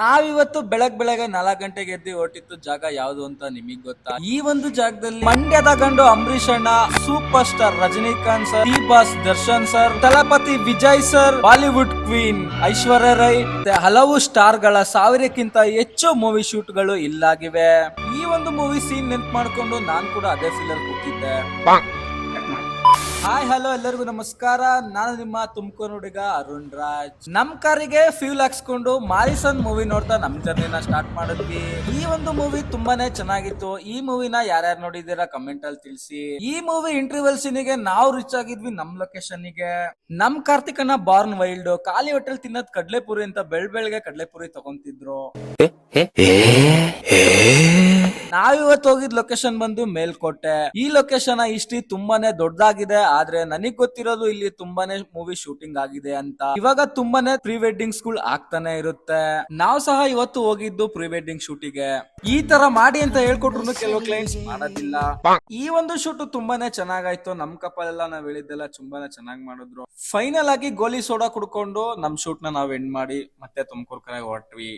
ನಾವಿವತ್ತು ಬೆಳಗ್ಗೆ 4 ಗಂಟೆಗೆ ಎದ್ದು ಹೊರಟಿತ್ತು ಜಾಗ ಯಾವ್ದು ಅಂತ ನಿಮಗ್ ಗೊತ್ತಾ? ಈ ಒಂದು ಜಾಗದಲ್ಲಿ ಮಂಡ್ಯದ ಗಂಡು ಅಂಬರೀಷ್ ಅಣ್ಣ, super star Rajinikanth sir, D boss Darshan sir, Thalapathy Vijay sir, Bollywood queen Aishwarya Rai ಮತ್ತೆ ಹಲವು ಸ್ಟಾರ್ ಗಳ 1000ಕ್ಕಿಂತ ಹೆಚ್ಚು ಮೂವಿ ಶೂಟ್ ಗಳು ಇಲ್ಲಾಗಿವೆ. ಈ ಒಂದು ಮೂವಿ ಸೀನ್ ನೆನ್ಪು ಮಾಡ್ಕೊಂಡು ನಾನ್ ಕೂಡ ಅದೇ ಫೀಲ್ ಕೂತಿದ್ದೆ. ಹಾಯ್ ಹಲೋ ಎಲ್ಲರಿಗೂ ನಮಸ್ಕಾರ. ನಾನು ನಿಮ್ಮ ತುಮಕೂರು ಹುಡುಗ ಅರುಣ್ ರಾಜ್. ನಮ್ ಕಾರಿಗೆ ಫ್ಯೂಲ್ ಹಾಕ್ಸ್ಕೊಂಡು ಮಾರಿಸನ್ ಮೂವಿ ನೋಡ್ತಾ ನಮ್ ಜರ್ನಿನ ಸ್ಟಾರ್ಟ್ ಮಾಡಿದ್ವಿ. ಈ ಒಂದು ಮೂವಿ ತುಂಬಾನೇ ಚೆನ್ನಾಗಿತ್ತು. ಈ ಮೂವಿನ ಯಾರ್ಯಾರು ನೋಡಿದೀರಾ ಕಮೆಂಟ್ ಅಲ್ಲಿ ತಿಳಿಸಿ. ಈ ಮೂವಿ ಇಂಟರ್ವಲ್ ಸೀನಿಗೆ ನಾವು ರೀಚ್ ಆಗಿದ್ವಿ ನಮ್ ಲೊಕೇಶನ್ ಗೆ. ನಮ್ ಕಾರ್ತಿಕನ ಬಾರ್ನ್ ವೈಲ್ಡ್ ಖಾಲಿ ಹೋಟೆಲ್ ತಿನ್ನೋದ್ ಕಡ್ಲೆಪುರಿ ಅಂತ ಬೆಳ್ಬೆಳ್ಗೆ ಕಡ್ಲೆಪುರಿ ತಗೊಂತಿದ್ರು. ನಾವಿವತ್ತು ಹೋಗಿದ್ ಲೊಕೇಶನ್ ಬಂದು ಮೇಲ್ಕೋಟೆ. ಈ ಲೊಕೇಶನ್ ಹಿಸ್ಟ್ರಿ ತುಂಬಾನೇ ದೊಡ್ಡದಾಗಿದೆ, ಆದ್ರೆ ನನಗ್ ಗೊತ್ತಿರೋದು ಇಲ್ಲಿ ತುಂಬಾನೇ ಮೂವಿ ಶೂಟಿಂಗ್ ಆಗಿದೆ ಅಂತ. ಇವಾಗ ತುಂಬಾನೇ ಪ್ರೀ ವೆಡ್ಡಿಂಗ್ಸ್ ಗಳು ಆಗ್ತಾನೆ ಇರುತ್ತೆ. ನಾವು ಸಹ ಇವತ್ತು ಹೋಗಿದ್ದು ಪ್ರೀ ವೆಡ್ಡಿಂಗ್ ಶೂಟಿಗೆ. ಈ ತರ ಮಾಡಿ ಅಂತ ಹೇಳ್ಕೊಟ್ರು ಕೆಲವು ಕ್ಲೈಂಟ್ಸ್ ಮಾಡೋದಿಲ್ಲ. ಈ ಒಂದು ಶೂಟ್ ತುಂಬಾನೇ ಚೆನ್ನಾಗಾಯ್ತು. ನಮ್ ಕಪಲ್ ಎಲ್ಲ ನಾವ್ ಹೇಳಿದ್ದೆಲ್ಲ ತುಂಬಾನೇ ಚೆನ್ನಾಗಿ ಮಾಡಿದ್ರು. ಫೈನಲ್ ಆಗಿ ಗೋಲಿ ಸೋಡಾ ಕುಡ್ಕೊಂಡು ನಮ್ ಶೂಟ್ ನ ನಾವ್ ಎಂಡ್ ಮಾಡಿ ಮತ್ತೆ ತುಮಕೂರು ಕಡೆ ಹೊರಟ್ವಿ.